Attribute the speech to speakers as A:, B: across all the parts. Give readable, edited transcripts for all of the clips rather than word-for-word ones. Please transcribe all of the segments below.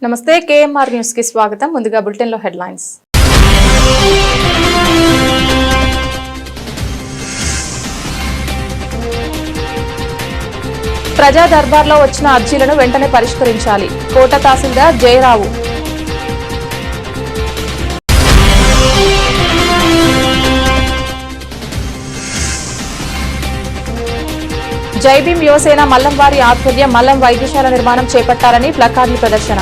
A: నమస్తే KMR news కి స్వాగతం. ముందుగా బులెటిన్ లో హెడ్లైన్స్. ప్రజా దర్బార్లో వచ్చిన అర్జీలను వెంటనే పరిష్కరించాలి. కోట తహసీల్దార్ జయరావు. జైభీం యువసేన మల్లంవారి ఆధ్వర్యం మల్లం వైద్యశాల నిర్మాణం చేపట్టాలని ప్లకార్డుల ప్రదర్శన.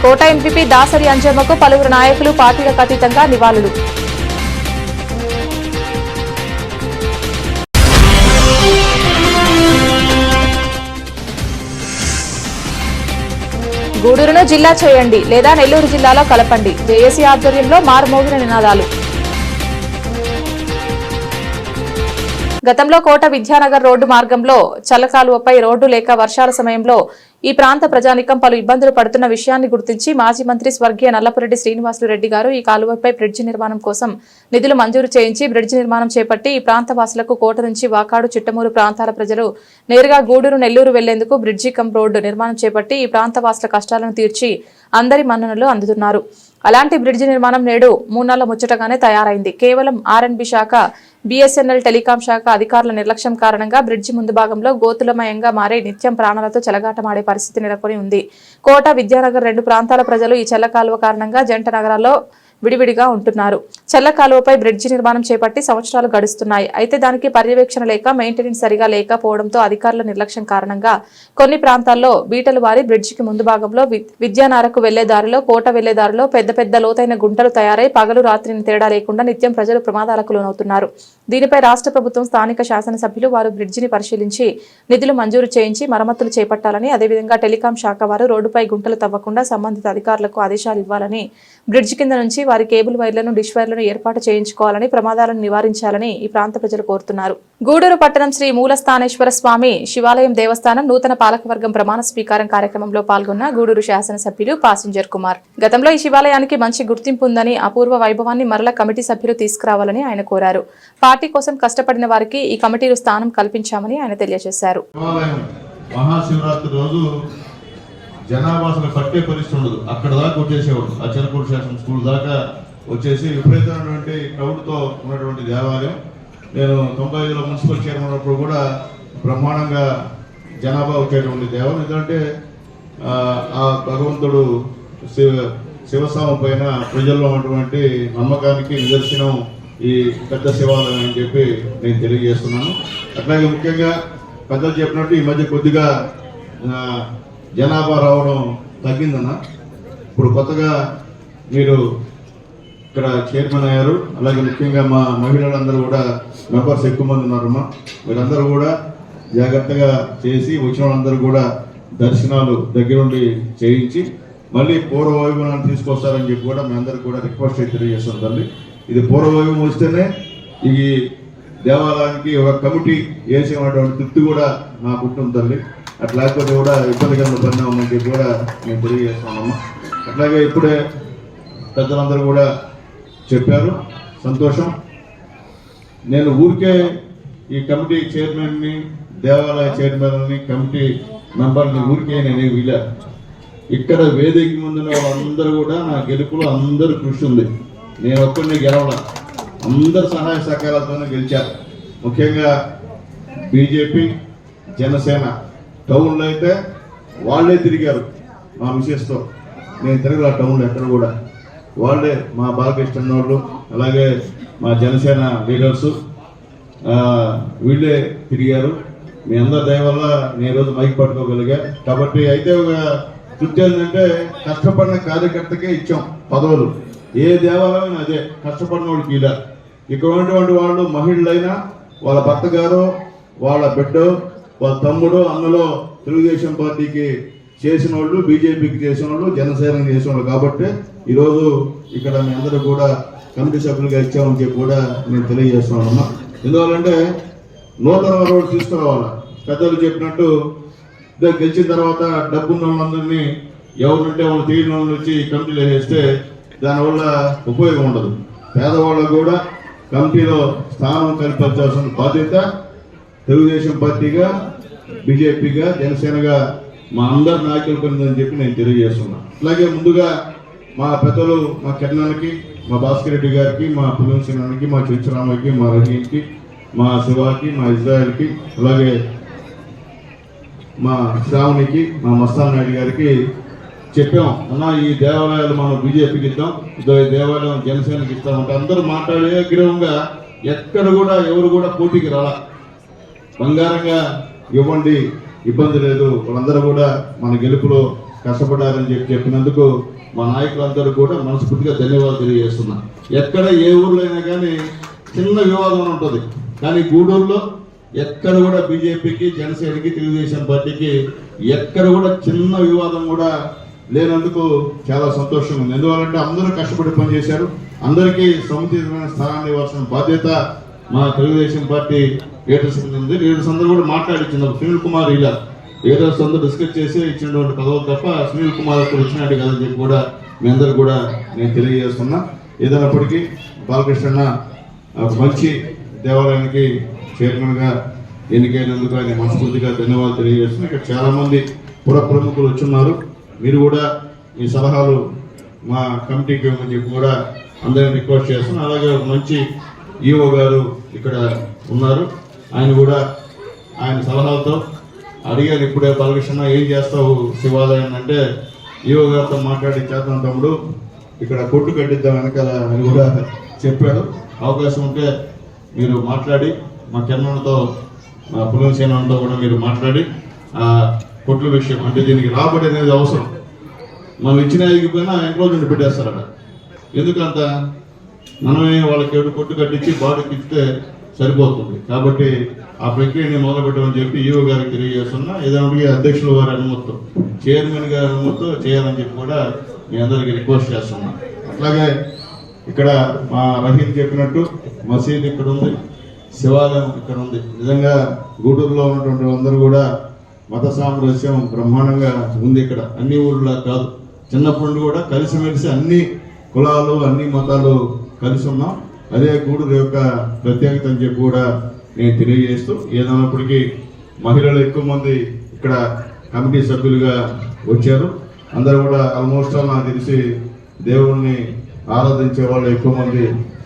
A: కోట ఎంపీపీ దాసరి అంజమ్మకు పలువురు నాయకులు పార్టీలకు అతీతంగా నివాళులు. గూడూరును జిల్లా చేయండి లేదా నెల్లూరు జిల్లాలో కలపండి. జేఏసీ ఆధ్వర్యంలో మారుమోగిన నినాదాలు. గతంలో కోట విద్యానగర్ రోడ్డు మార్గంలో చల్లకాలువపై రోడ్డు లేక వర్షాల సమయంలో ఈ ప్రాంత ప్రజానికం పలు ఇబ్బందులు పడుతున్న విషయాన్ని గుర్తించి మాజీ మంత్రి స్వర్గీయ నల్లపురెడ్డి శ్రీనివాసులు రెడ్డి గారు ఈ కాలువపై బ్రిడ్జి నిర్మాణం కోసం నిధులు మంజూరు చేయించి బ్రిడ్జి నిర్మాణం చేపట్టి ఈ ప్రాంత వాసులకు కోట నుంచి వాకాడు చిట్టమూరు ప్రాంతాల ప్రజలు నేరుగా గూడూరు నెల్లూరు వెళ్లేందుకు బ్రిడ్జి కమ్ రోడ్డు నిర్మాణం చేపట్టి ఈ ప్రాంత వాసుల కష్టాలను తీర్చి అందరి మన్ననలు అందుతున్నారు. అలాంటి బ్రిడ్జి నిర్మాణం నేడు 3 నెలల ముచ్చటగానే తయారైంది. కేవలం ఆర్ఎండ్బి శాఖ, బీఎస్ఎన్ఎల్ టెలికాం శాఖ అధికారుల నిర్లక్ష్యం కారణంగా బ్రిడ్జి ముందు భాగంలో గోతులమయంగా మారి నిత్యం ప్రాణాలతో చెలగాటమాడే పరిస్థితి నెలకొని ఉంది. కోట, విద్యానగర్ 2 ప్రాంతాల ప్రజలు ఈ చెల్ల కాలువ కారణంగా జంట నగరాల్లో విడివిడిగా ఉంటున్నారు. చెల్ల కాలువపై బ్రిడ్జి నిర్మాణం చేపట్టి సంవత్సరాలు గడుస్తున్నాయి. అయితే దానికి పర్యవేక్షణ లేక మెయింటెనెన్స్ సరిగా లేకపోవడంతో అధికారుల నిర్లక్ష్యం కారణంగా కొన్ని ప్రాంతాల్లో బీటలు వారి బ్రిడ్జికి ముందు భాగంలో విద్యానగర్కు వెళ్లే దారిలో, కోట వెళ్లే దారిలో పెద్ద లోతైన గుంటలు తయారై పగలు రాత్రిని తేడా లేకుండా నిత్యం ప్రజలు ప్రమాదాలకు లోనవుతున్నారు. దీనిపై రాష్ట్ర ప్రభుత్వం, స్థానిక శాసనసభ్యులు వారు బ్రిడ్జిని పరిశీలించి నిధులు మంజూరు చేయించి మరమ్మతులు చేపట్టాలని, అదేవిధంగా టెలికాం శాఖ వారు రోడ్డుపై గుంటలు తవ్వకుండా సంబంధిత అధికారులకు ఆదేశాలు ఇవ్వాలని, బ్రిడ్జి కింద నుంచి వారి కేబుల్ వైర్లను, డిష్ వైర్లను ఏర్పాటు చేయించుకోవాలని, ప్రమాదాలను నివారించాలని ఈ ప్రాంత ప్రజలు కోరుతున్నారు. గూడూరు పట్టణం శ్రీ మూలస్థానేశ్వర స్వామి శివాలయం దేవస్థానం నూతన పాలకవర్గం ప్రమాణ స్వీకారం కార్యక్రమంలో పాల్గొన్న గూడూరు శాసనసభ్యులు పాసింజర్ కుమార్. గతంలో ఈ శివాలయానికి మంచి గుర్తింపు ఉందని, అపూర్వ వైభవాన్ని మరల కమిటీ సభ్యులు తీసుకురావాలని ఆయన కోరారు. పార్టీ కోసం కష్టపడిన వారికి ఈ కమిటీలో స్థానం కల్పించామని ఆయన తెలియజేశారు.
B: జనాభా అసలు పట్టే పరిస్థితి ఉండదు. అక్కడ దాకా వచ్చేసేవాడు. ఆ చిలకూరు శాసన స్కూల్ దాకా వచ్చేసి విపరీతమైనటువంటి క్రౌడ్తో ఉన్నటువంటి దేవాలయం. నేను 95లో మున్సిపల్ చైర్మన్ ఉన్నప్పుడు కూడా బ్రహ్మాండంగా జనాభా వచ్చేటువంటి దేవాలయం. ఎందుకంటే ఆ భగవంతుడు శివస్వామి పైన ప్రజల్లో ఉన్నటువంటి నమ్మకానికి నిదర్శనం ఈ పెద్ద శివాలయం అని చెప్పి నేను తెలియజేస్తున్నాను. అట్లాగే ముఖ్యంగా పెద్దలు చెప్పినట్టు ఈ మధ్య కొద్దిగా జనాభా రావడం తగ్గిందన్న. ఇప్పుడు కొత్తగా మీరు ఇక్కడ చైర్మన్ అయ్యారు. అలాగే ముఖ్యంగా మా మహిళలందరూ కూడా మెంబర్స్ ఎక్కువ మంది ఉన్నారమ్మా. మీరందరూ కూడా జాగ్రత్తగా చేసి వచ్చిన వాళ్ళందరూ కూడా దర్శనాలు దగ్గరుండి చేయించి మళ్ళీ పూర్వ వైభవాన్ని తీసుకొస్తారని చెప్పి కూడా మీ అందరికీ కూడా రిక్వెస్ట్ తెలియజేస్తాం తల్లి. ఇది పూర్వ వైభవం వస్తేనే ఈ దేవాలయానికి ఒక కమిటీ వేసేటువంటి తృప్తి కూడా నాకు ఉంటుంది తల్లి. అట్లా లేకపోతే కూడా ఇబ్బందికరమైన పరిణామం అని చెప్పి కూడా మేము తెలియజేస్తున్నామమ్మా. అట్లాగే ఇప్పుడే పెద్దలందరూ కూడా చెప్పారు, సంతోషం. నేను ఊరికే ఈ కమిటీ చైర్మన్ని, దేవాలయ చైర్మన్ని, కమిటీ మెంబర్ని ఊరికే నేను వీళ్ళ ఇక్కడ వేదిక ముందున్న వాళ్ళందరూ కూడా నా గెలుపులో అందరూ కృషి ఉంది. నేను ఒక్కరిని గెలవాల, అందరు సహాయ సహకారాలతోనే గెలిచారు. ముఖ్యంగా బీజేపీ, జనసేన టౌన్లో అయితే వాళ్ళే తిరిగారు మా మిసెస్తో. నేను తిరగల టౌన్లో ఎక్కడ కూడా. వాళ్ళే మా బాగా ఇష్టం వాళ్ళు, అలాగే మా జనసేన లీడర్సు వీళ్ళే తిరిగారు. మీ అందరి దయ వల్ల నేను రోజు మైక్ పట్టుకోగలిగా. కాబట్టి అయితే ఒక తృప్తి ఏంటంటే కష్టపడిన కార్యకర్తకే ఇచ్చాం పదవులు. ఏ దేవాలయం అదే కష్టపడిన వాడికి ఇలా. ఇక్కడ ఉన్నటువంటి వాళ్ళు మహిళలైనా, వాళ్ళ భర్త గారు, వాళ్ళ బిడ్డ, వాళ్ళ తమ్ముడు, అన్నలో తెలుగుదేశం పార్టీకి చేసిన వాళ్ళు, బీజేపీకి చేసిన వాళ్ళు, జనసేనకి చేసిన వాళ్ళు. కాబట్టి ఈరోజు ఇక్కడ మీ అందరూ కూడా కమిటీ సభ్యులుగా ఇచ్చామని చెప్పి కూడా నేను తెలియజేస్తున్నానమ్మా. ఎందువల్లంటే నూతన రోడ్డు తీసుకురావాలి. పెద్దలు చెప్పినట్టు గెలిచిన తర్వాత డబ్బున్న వాళ్ళందరినీ ఎవరుంటే వాళ్ళు తీరిన వాళ్ళు వచ్చి కమిటీలు వేస్తే దానివల్ల ఉపయోగం ఉండదు. పేదవాళ్ళకు కూడా కమిటీలో స్థానం కల్పించాల్సిన బాధ్యత తెలుగుదేశం పార్టీగా, బీజేపీగా, జనసేనగా మా అందరి నాయకులకు ఉందని చెప్పి నేను తెలియజేస్తున్నా. అలాగే ముందుగా మా పెద్దలు, మా కిరణానికి, మా భాస్కర్ రెడ్డి గారికి, మా పులింసనానికి, మా చిచ్చరామకి, మా రహీంకి, మా శివాకి, మా ఇజ్రాయల్కి, అలాగే మా శ్రావణికి, మా మస్తాన్ నాయుడు గారికి చెప్పాం, అన్న ఈ దేవాలయాలు మనం బీజేపీకి ఇద్దాం, ఈ దేవాలయం జనసేనకి ఇస్తామంటే అందరూ మాట్లాడే గ్రహంగా ఎక్కడ కూడా ఎవరు కూడా పోటీకి రాలా. బంగారంగా ఇవ్వండి, ఇబ్బంది లేదు, వాళ్ళందరూ కూడా మన గెలుపులో కష్టపడారని చెప్పినందుకు మా నాయకులందరూ కూడా మనస్ఫూర్తిగా ధన్యవాదాలు తెలియజేస్తున్నా. ఎక్కడ ఏ ఊర్లో అయినా కానీ చిన్న వివాదం ఉంటుంది, కానీ గూడూరులో ఎక్కడ కూడా బీజేపీకి, జనసేనకి, తెలుగుదేశం పార్టీకి ఎక్కడ కూడా చిన్న వివాదం కూడా లేనందుకు చాలా సంతోషంగా ఉంది. ఎందువల్లంటే అందరూ కష్టపడి పనిచేశారు. అందరికీ సముచితమైన స్థానాన్ని ఇవ్వాల్సిన బాధ్యత మా తెలుగుదేశం పార్టీ లీడర్స్ ఉంది. లీడర్స్ అందరూ కూడా మాట్లాడించినారు. సునీల్ కుమార్ ఇలా లీడర్స్ అందరూ డిస్కస్ చేసి ఇచ్చినటువంటి పదవులు తప్ప సునీల్ కుమార్ వచ్చినట్టు కదని చెప్పి కూడా మీ అందరూ కూడా నేను తెలియజేస్తున్నా. ఏదైనప్పటికీ బాలకృష్ణ మంచి దేవాలయానికి చైర్మన్గా ఎన్నికైనందుకు ఆయన మనస్ఫూర్తిగా ధన్యవాదాలు తెలియజేస్తున్నా. ఇక్కడ చాలామంది పుర ప్రముఖులు వచ్చున్నారు. మీరు కూడా మీ సలహాలు మా కమిటీకి ఇవ్వమని చెప్పి కూడా అందరినీ రిక్వెస్ట్ చేస్తున్నాం. అలాగే ఒక మంచి ఈఓ గారు ఇక్కడ ఉన్నారు. ఆయన కూడా ఆయన సలహాలతో అడిగారు. ఇప్పుడే బాలకృష్ణ ఏం చేస్తావు శివాలయం అంటే ఈఓ గారితో మాట్లాడి చేద్దాం తమ్ముడు, ఇక్కడ కొట్టు కట్టిద్దాం వెనకాల అని కూడా చెప్పాడు. అవకాశం ఉంటే మీరు మాట్లాడి మా కిరణంతో, మా పులింసేనతో కూడా మీరు మాట్లాడి ఆ కొట్ల విషయం, అంటే దీనికి రాబడి అనేది అవసరం. మనం ఇచ్చిన అయిపోయినా ఎంక్లోజ్మెంట్ పెట్టేస్తారట. ఎందుకంత మనమే వాళ్ళకి ఏడు కొట్టు కట్టించి బాడీకి ఇస్తే సరిపోతుంది. కాబట్టి ఆ ప్రక్రియని మొదలుపెట్టమని చెప్పి ఈఓ గారికి తెలియజేస్తున్నా. ఏదైనా అధ్యక్షుల వారి అనుమతితో, చైర్మన్ గారి అనుమతితో చేయాలని చెప్పి కూడా మీ అందరికీ రిక్వెస్ట్ చేస్తున్నా. అట్లాగే ఇక్కడ మా రహీం చెప్పినట్టు మసీద్ ఇక్కడ ఉంది, శివాలయం ఇక్కడ ఉంది. నిజంగా గూడూరులో ఉన్నటువంటి అందరూ కూడా మత సామరస్యం బ్రహ్మాండంగా ఉంది. ఇక్కడ అన్ని ఊర్లా కాదు, చిన్నప్పటి నుండి కూడా కలిసిమెలిసి అన్ని కులాలు, అన్ని మతాలు కలిసి ఉన్నాం. అదే గూడూరు యొక్క ప్రత్యేకత అని చెప్పి కూడా నేను తెలియజేస్తూ, ఏదైనప్పటికీ మహిళలు ఎక్కువ మంది ఇక్కడ కమిటీ సభ్యులుగా వచ్చారు. అందరూ కూడా ఆల్మోస్ట్ నాకు తెలిసి దేవుణ్ణి ఆరాధించే వాళ్ళు ఎక్కువ మంది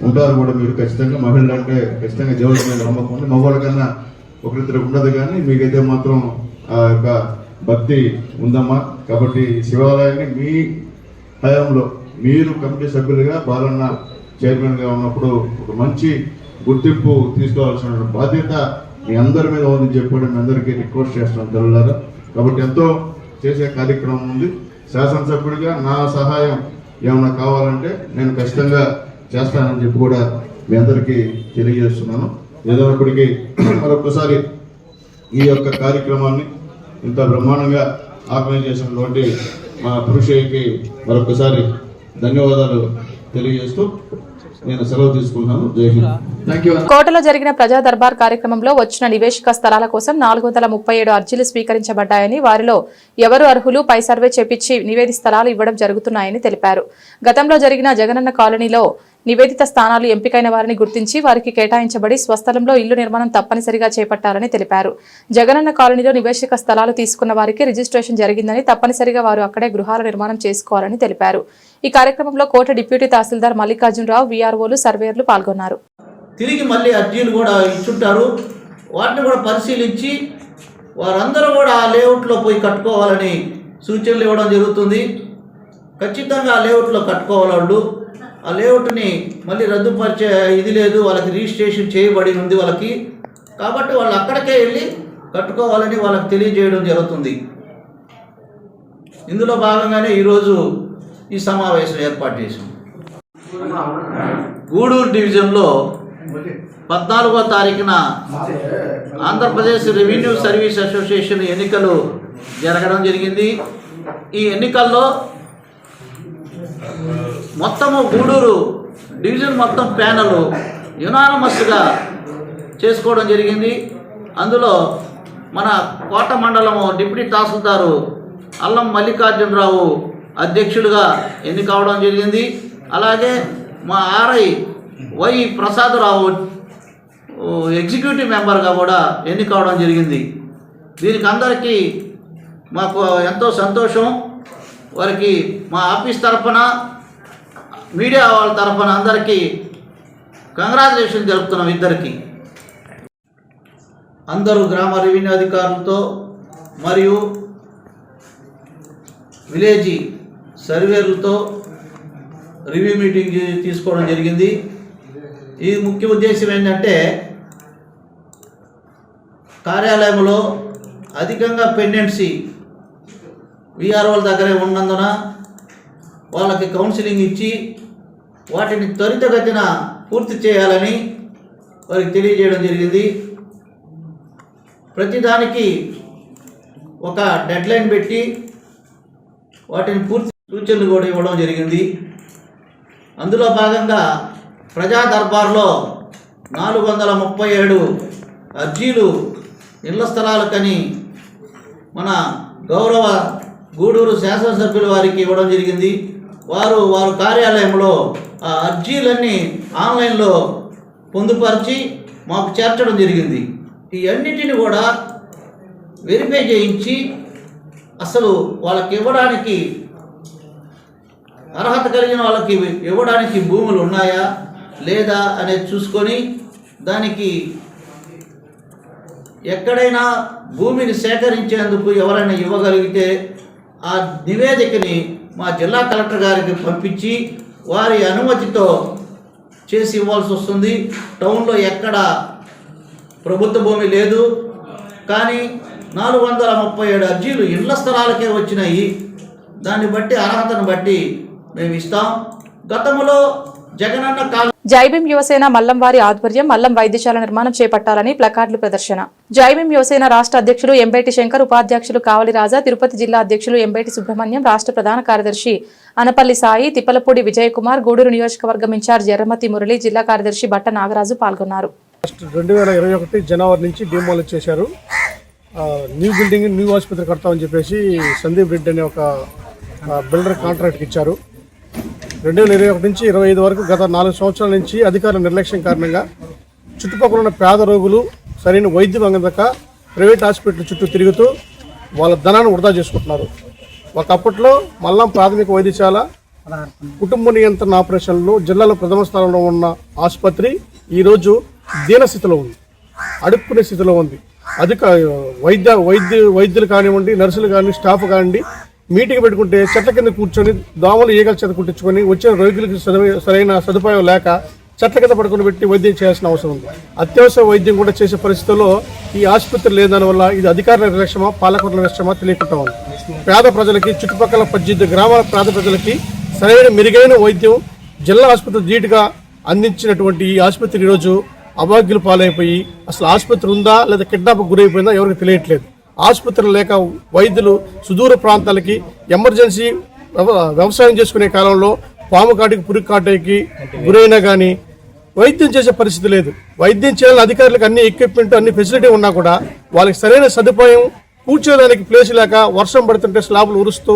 B: ఉంటారు కూడా. మీరు ఖచ్చితంగా మహిళలు అంటే ఖచ్చితంగా దేవుడి మీద నమ్మకం ఉంది. మగవాళ్ళ కన్నా ఒకరిద్దరు ఉండదు, కానీ మీకైతే మాత్రం ఆ యొక్క భక్తి ఉందమ్మా. కాబట్టి శివాలయాన్ని మీ హయాంలో మీరు కమిటీ సభ్యులుగా, బాలన్న చైర్మన్గా ఉన్నప్పుడు ఒక మంచి గుర్తింపు తీసుకోవాల్సిన బాధ్యత మీ అందరి మీద ఉందని చెప్పి కూడా మీ అందరికీ రిక్వెస్ట్ చేస్తున్నాను తెల్లారా. కాబట్టి ఎంతో చేసే కార్యక్రమం ఉంది. శాసనసభ్యుడిగా నా సహాయం ఏమైనా కావాలంటే నేను ఖచ్చితంగా చేస్తానని చెప్పి కూడా మీ అందరికీ తెలియజేస్తున్నాను. ఏదైనప్పటికీ మరొకసారి ఈ యొక్క కార్యక్రమాన్ని ఇంత బ్రహ్మాండంగా ఆర్గనైజ్ చేసినటువంటి మా పురుషయ్యకి మరొకసారి ధన్యవాదాలు తెలియజేస్తూ నేను సెలవు తీసుకుంటున్నాను. జై హింద్.
A: కోటలో జరిగిన ప్రజా దర్బార్ కార్యక్రమంలో వచ్చిన నివేశిక స్థలాల కోసం 437 అర్జీలు స్వీకరించబడ్డాయని, వారిలో ఎవరు అర్హులు పై సర్వే చేపించి నివేదిత స్థలాలు ఇవ్వడం జరుగుతున్నాయని తెలిపారు. గతంలో జరిగిన జగనన్న కాలనీలో నివేదిత స్థానాలు ఎంపికైన వారిని గుర్తించి వారికి కేటాయించబడి స్వస్థలంలో ఇల్లు నిర్మాణం తప్పనిసరిగా చేపట్టాలని తెలిపారు. జగనన్న కాలనీలో నివేశిక స్థలాలు తీసుకున్న వారికి రిజిస్ట్రేషన్ జరిగిందని, తప్పనిసరిగా వారు అక్కడే గృహాల నిర్మాణం చేసుకోవాలని తెలిపారు. ఈ కార్యక్రమంలో కోట డిప్యూటీ తహసీల్దార్ మల్లికార్జునరావు, వీఆర్ఓలు, సర్వేయర్లు పాల్గొన్నారు.
C: తిరిగి మళ్ళీ అర్జీలు కూడా ఇచ్చుంటారు. వాటిని కూడా పరిశీలించి వారందరూ కూడా ఆ లేఅవుట్లో పోయి కట్టుకోవాలని సూచనలు ఇవ్వడం జరుగుతుంది. ఖచ్చితంగా ఆ లేఅవుట్లో కట్టుకోవాలి. వాళ్ళు ఆ లేఅవుట్ని మళ్ళీ రద్దుపరిచే ఇది లేదు, వాళ్ళకి రిజిస్ట్రేషన్ చేయబడి ఉంది వాళ్ళకి. కాబట్టి వాళ్ళు అక్కడికే వెళ్ళి కట్టుకోవాలని వాళ్ళకి తెలియజేయడం జరుగుతుంది. ఇందులో భాగంగానే ఈరోజు ఈ సమావేశం ఏర్పాటు చేశాం. గూడూరు డివిజన్లో 14వ తారీఖున ఆంధ్రప్రదేశ్ రెవెన్యూ సర్వీస్ అసోసియేషన్ ఎన్నికలు జరగడం జరిగింది. ఈ ఎన్నికల్లో మొత్తము గూడూరు డివిజన్ మొత్తం ప్యానల్ యునానమస్గా చేసుకోవడం జరిగింది. అందులో మన కోట మండలము డిప్యూటీ తహసీల్దారు అల్లం మల్లికార్జునరావు అధ్యక్షులుగా ఎన్నికవడం జరిగింది. అలాగే మా ఆర్ఐ వై ప్రసాదరావు ఎగ్జిక్యూటివ్ మెంబర్గా కూడా ఎన్నికవడం జరిగింది. దీనికి అందరికీ మాకు ఎంతో సంతోషం. వారికి మా ఆఫీస్ తరఫున, మీడియా వాళ్ళ తరఫున అందరికీ కంగ్రాచులేషన్ జరుపుతున్నాం ఇద్దరికి. అందరూ గ్రామ రెవెన్యూ అధికారులతో మరియు విలేజ్ సర్వేలతో రివ్యూ మీటింగ్ తీసుకోవడం జరిగింది. ఈ ముఖ్య ఉద్దేశం ఏంటంటే కార్యాలయంలో అధికంగా పెండెన్సీ విఆర్ఓల దగ్గరే ఉన్నందున వాళ్ళకి కౌన్సిలింగ్ ఇచ్చి వాటిని త్వరితగతిన పూర్తి చేయాలని వారికి తెలియజేయడం జరిగింది. ప్రతిదానికి ఒక డెడ్లైన్ పెట్టి వాటిని పూర్తి సూచనలు కూడా ఇవ్వడం జరిగింది. అందులో భాగంగా ప్రజా దర్బార్లో 437 అర్జీలు ఇళ్ల స్థలాలకని మన గౌరవ గూడూరు శాసనసభ్యుల వారికి ఇవ్వడం జరిగింది. వారు కార్యాలయంలో ఆ అర్జీలన్నీ ఆన్లైన్లో పొందుపరిచి మాకు చేర్చడం జరిగింది. ఈ అన్నిటిని కూడా వెరిఫై చేయించి అసలు వాళ్ళకి ఇవ్వడానికి అర్హత కలిగిన వాళ్ళకి ఇవ్వడానికి భూములు ఉన్నాయా లేదా అనేది చూసుకొని దానికి ఎక్కడైనా భూమిని సేకరించేందుకు ఎవరైనా ఇవ్వగలిగితే ఆ నివేదికని మా జిల్లా కలెక్టర్ గారికి పంపించి వారి అనుమతితో చేసి ఇవ్వాల్సి వస్తుంది. టౌన్లో ఎక్కడ ప్రభుత్వ భూమి లేదు, కానీ 437 అర్జీలు ఇళ్ల స్థలాలకే వచ్చినాయి. దాన్ని బట్టి అర్హతను బట్టి మేము ఇస్తాం. గతంలో జగనన్న కాలం
A: జైభీం యువసేన మల్లం వారి ఆధ్వర్యం మల్లం వైద్యశాల నిర్మాణం చేపట్టాలని ప్లకార్డులు ప్రదర్శన. జైభీం యువసేన రాష్ట్ర అధ్యక్షులు ఎంబేటి శంకర్, ఉపాధ్యక్షులు కావలి రాజా, తిరుపతి జిల్లా అధ్యక్షులు ఎంబేటి సుబ్రహ్మణ్యం, రాష్ట్ర ప్రధాన కార్యదర్శి అనపల్లి సాయి, తిప్పలపూడి విజయ్ కుమార్, గూడూరు నియోజకవర్గం ఇన్ఛార్జ్ ఎర్రమతి మురళి, జిల్లా కార్యదర్శి బట్ట నాగరాజు పాల్గొన్నారు.
D: 2021 జనవరి నుంచి డిమాలిష్ చేశారు. న్యూ బిల్డింగ్, న్యూ ఆసుపత్రి కడతామని చెప్పేసి సందీప్ రెడ్డి అనే ఒక బిల్డర్ కాంట్రాక్ట్కి ఇచ్చారు. 2021 నుంచి 25 వరకు గత 4 సంవత్సరాల నుంచి అధికారుల నిర్లక్ష్యం కారణంగా చుట్టుపక్కల ఉన్న పేద రోగులు సరైన వైద్యం అందక ప్రైవేట్ హాస్పిటల్ చుట్టూ తిరుగుతూ వాళ్ళ ధనాన్ని వృధా చేసుకుంటున్నారు. ఒకప్పట్లో మల్లం ప్రాథమిక వైద్యశాల కుటుంబ నియంత్రణ ఆపరేషన్లో జిల్లాలో ప్రథమ స్థానంలో ఉన్న ఆసుపత్రి ఈరోజు దీనస్థితిలో ఉంది, అడుక్కునే స్థితిలో ఉంది. అధిక వైద్యులు కానివ్వండి, నర్సులు కానీ, స్టాఫ్ కానివ్వండి, మీటింగ్ పెట్టుకుంటే చెట్ల కింద కూర్చొని దోమలు ఈగల చేత కుట్టించుకొని వచ్చిన రోగులకు సరైన సదుపాయం లేక చెట్ల కింద పడుకుని పెట్టి వైద్యం చేయాల్సిన అవసరం ఉంది. అత్యవసర వైద్యం కూడా చేసే పరిస్థితుల్లో ఈ ఆసుపత్రి లేదని వల్ల ఇది అధికారుల నిర్లక్ష్యమా, పాలకుల నిర్లక్ష్యమా తెలియకుండా ఉంది. పేద ప్రజలకి, చుట్టుపక్కల 18 గ్రామాల పేద ప్రజలకి సరైన మెరుగైన వైద్యం జిల్లా ఆసుపత్రి ధీటుగా అందించినటువంటి ఈ ఆసుపత్రి ఈరోజు అభాగ్యులు పాలైపోయి అసలు ఆసుపత్రి ఉందా లేదా కిడ్నాప్ గురైపోయిందా ఎవరికి తెలియట్లేదు. ఆసుపత్రులు లేక వైద్యులు సుదూర ప్రాంతాలకి ఎమర్జెన్సీ వ్యవసాయం చేసుకునే కాలంలో పాము కాటికి, పురుగు కాటికి గురైనా కానీ వైద్యం చేసే పరిస్థితి లేదు. వైద్యం చేయాలని అధికారులకు అన్ని ఎక్విప్మెంట్, అన్ని ఫెసిలిటీ ఉన్నా కూడా వాళ్ళకి సరైన సదుపాయం, కూర్చోడానికి ప్లేస్ లేక వర్షం పడుతుంటే స్లాబులు ఉరుస్తూ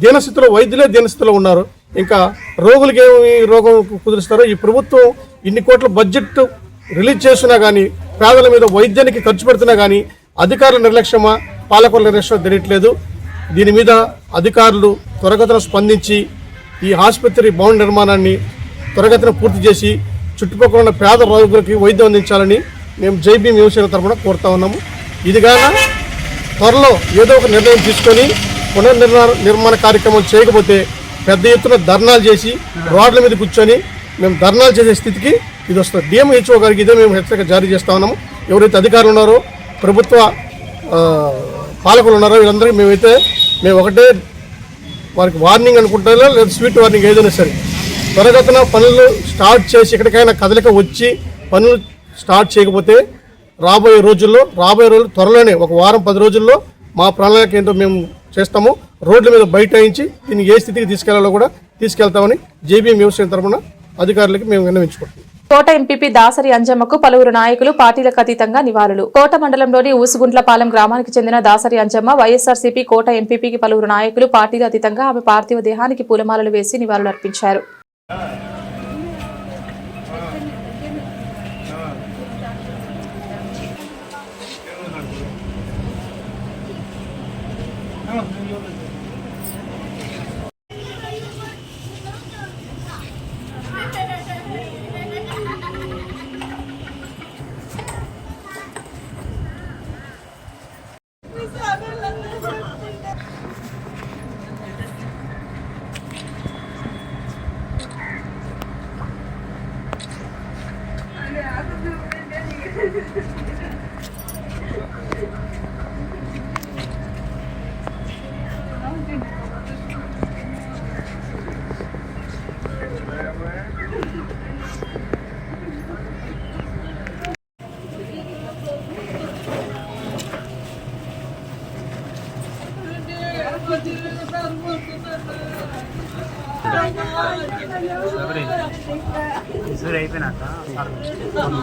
D: దీనస్థితిలో, వైద్యులే దీనస్థితిలో ఉన్నారు. ఇంకా రోగులకి ఏమి రోగం కుదురుస్తారో. ఈ ప్రభుత్వం ఇన్ని కోట్ల బడ్జెట్ రిలీజ్ చేస్తున్నా కానీ, పేదల మీద వైద్యానికి ఖర్చు పెడుతున్నా కానీ అధికారుల నిర్లక్ష్యమా, పాలకుల నిర్లక్ష్యం తెలియట్లేదు. దీని మీద అధికారులు త్వరగతిన స్పందించి ఈ ఆసుపత్రి భవన నిర్మాణాన్ని త్వరగతిన పూర్తి చేసి చుట్టుపక్కల ఉన్న పేద రోగులకి వైద్యం అందించాలని మేము జైభీం యువసేన తరఫున కోరుతా ఉన్నాము. ఇదిగాన త్వరలో ఏదో ఒక నిర్ణయం తీసుకొని పునర్నిర్మాణ కార్యక్రమం చేయకపోతే పెద్ద ఎత్తున ధర్నాలు చేసి రోడ్ల మీద కూర్చొని మేము ధర్నాలు చేసే స్థితికి ఇది వస్తుంది. డిఎంహెచ్ఓ గారికి ఇదే మేము హెచ్చరిక జారీ చేస్తా ఉన్నాము. ఎవరైతే అధికారులు ఉన్నారో, ప్రభుత్వ పాలకులు ఉన్నారో వీళ్ళందరికీ మేము ఒకటే వారికి వార్నింగ్ అనుకుంటారా లేదా స్వీట్ వార్నింగ్ ఏదైనా సరే త్వరగతిన పనులు స్టార్ట్ చేసి ఎక్కడికైనా కదలిక వచ్చి పనులు స్టార్ట్ చేయకపోతే రాబోయే రోజుల్లో త్వరలోనే ఒక వారం 10 రోజుల్లో మా ప్రణాళిక ఏంటో మేము చేస్తాము. రోడ్ల మీద బైఠాయించి దీన్ని ఏ స్థితికి తీసుకెళ్లాలో కూడా తీసుకెళ్తామని జైభీం యువసేన తరఫున అధికారులకు మేము విన్నవించుకుంటున్నాం.
A: కోట ఎంపీపీ దాసరి అంజమ్మకు పలువురు నాయకులు పార్టీలకు అతీతంగా నివాళులు. కోట మండలంలోని ఊసుగుంట్లపాలెం గ్రామానికి చెందిన దాసరి అంజమ్మ వైఎస్ఆర్సీపీ కోట ఎంపీపీకి పలువురు నాయకులు పార్టీలు అతీతంగా ఆమె పార్థివ దేహానికి పూలమాలలు వేసి నివాళులర్పించారు.
E: సూర్య అయిపోయినాక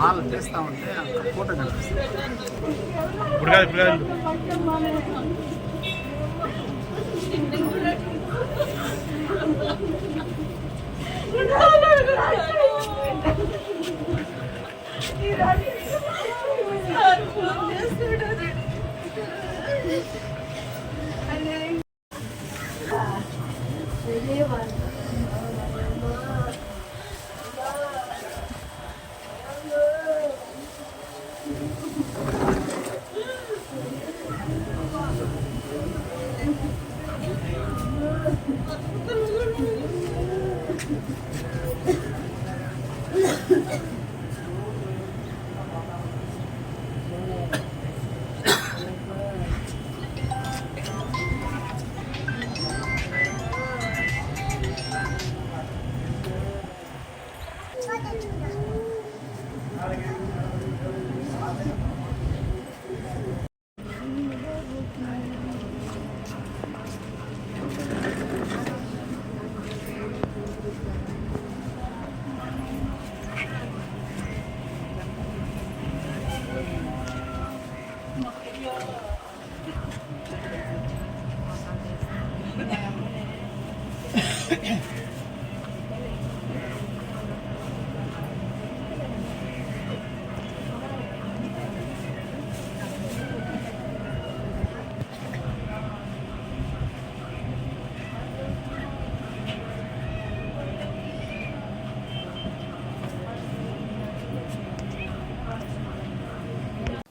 E: మాలు చేస్తా ఉంటే ఫోటో కనిపిస్తుంది.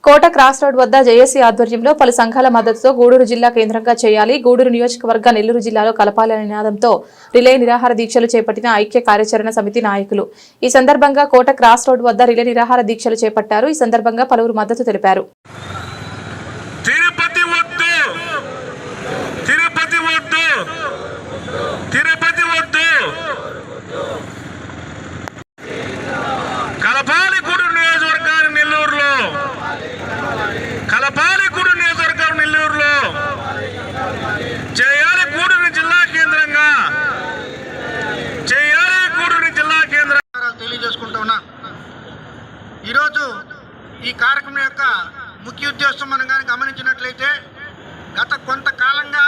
A: కోట క్రాస్ రోడ్ వద్ద జేఏసీ ఆధ్వర్యంలో పలు సంఘాల మద్దతుతో గూడూరు జిల్లా కేంద్రంగా చేయాలి, గూడూరు నియోజకవర్గ నెల్లూరు జిల్లాలో కలపాలి అనే నినాదంతో రిలే నిరాహార దీక్షలు చేపట్టిన ఐక్య కార్యాచరణ సమితి నాయకులు. ఈ సందర్భంగా కోట క్రాస్ రోడ్ వద్ద రిలే నిరాహార దీక్షలు చేపట్టారు. ఈ సందర్భంగా పలువురు మద్దతు తెలిపారు.
F: ఈరోజు ఈ కార్యక్రమం యొక్క ముఖ్య ఉద్దేశం మనం కానీ గమనించినట్లయితే గత కొంతకాలంగా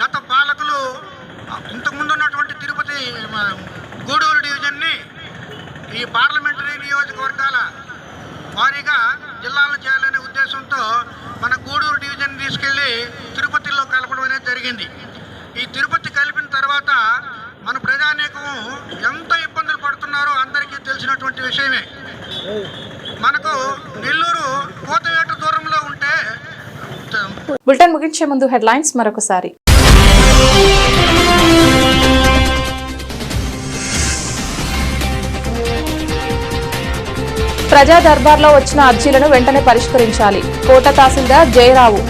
F: గత పాలకులు ఇంతకుముందు ఉన్నటువంటి తిరుపతి గూడూరు డివిజన్ని ఈ పార్లమెంటరీ నియోజకవర్గాల వారీగా జిల్లాలను చేయాలనే ఉద్దేశంతో మన గూడూరు డివిజన్ తీసుకెళ్ళి తిరుపతిలో కలపడం అనేది జరిగింది. ఈ తిరుపతి కలిపిన తర్వాత మన ప్రజానీకం ఎంత ఇబ్బందులు పడుతున్నారో అందరికీ తెలిసినటువంటి విషయమే. మనకు నెల్లూరు కోతవేట దూరంలో ఉంటే.
A: బులెటిన్ ముగించే ముందు హెడ్లైన్స్ మరొకసారి. ప్రజా దర్బార్లో వచ్చిన అర్జీలను వెంటనే పరిష్కరించాలి, కోట తహసీల్దార్ జయరావు.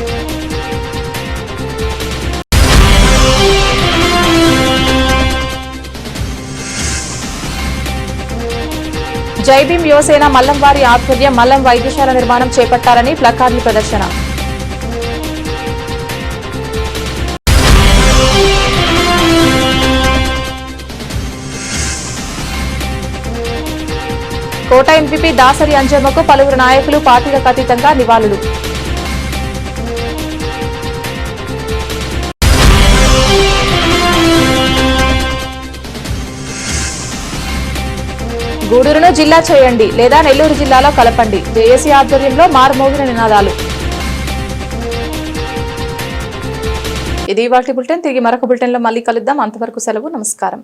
A: జైభీం యువసేన మల్లంవారి ఆధ్వర్యం మల్లం వైద్యశాల నిర్మాణం చేపట్టాలని ప్లకార్డుల ప్రదర్శన. కోట ఎంపీపీ దాసరి అంజమ్మకు పలువురు నాయకులు పార్టీలకు అతీతంగా నివాళులు. గూడూరును జిల్లా చేయండి లేదా నెల్లూరు జిల్లాలో కలపండి, జేఏసీ ఆధ్వర్యంలో మారుమోగిన నినాదాలు. ఇది ఇవాల్టి బులెటిన్. తిరిగి మరొక బులెటిన్లో మళ్ళీ కలుద్దాం. అంతవరకు సెలవు. నమస్కారం.